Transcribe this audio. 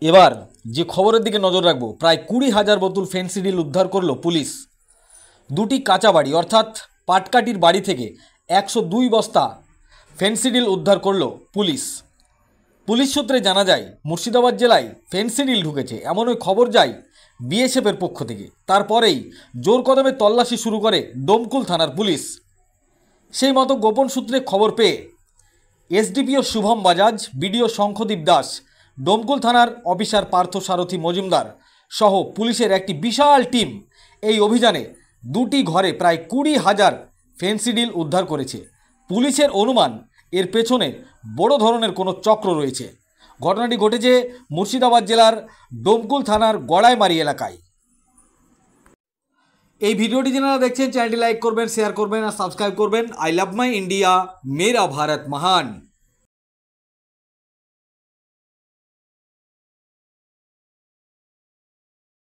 এবার যে খবরের দিকে নজর রাখবো, প্রায় 20,000 বোতল ফেন্সিডিল উদ্ধার করলো পুলিশ। দুটি কাঁচা বাড়ি অর্থাৎ পাটকাঠির বাড়ি থেকে 102 বস্তা ফেন্সিডিল উদ্ধার করলো পুলিশ। পুলিশ সূত্রে জানা যায় মুর্শিদাবাদ জেলায় ফেন্সিডিল ঢুকেছে এমনই খবর যায় বিএসএফের পক্ষ থেকে। তারপরেই জোর কদমে তল্লাশি শুরু করে ডোমকুল থানার পুলিশ। সেই মতো গোপন সূত্রে খবর পেয়ে এসডিপিও শুভম বাজাজ, বিডিও শঙ্খদীপ দাস, ডোমকুল থানার অফিসার পার্থ সারথী মজুমদার সহ পুলিশের একটি বিশাল টিম এই অভিযানে দুটি ঘরে প্রায় 20,000 ফেন্সিডিল উদ্ধার করেছে। পুলিশের অনুমান এর পেছনে বড় ধরনের কোনো চক্র রয়েছে। ঘটনাটি ঘটেছে মুর্শিদাবাদ জেলার ডোমকুল থানার গড়াইমারি এলাকায়। এই ভিডিওটি যারা দেখছেন চ্যানেলটি লাইক করবেন, শেয়ার করবেন আর সাবস্ক্রাইব করবেন। আই লাভ মাই ইন্ডিয়া, মেরা ভারত মহান।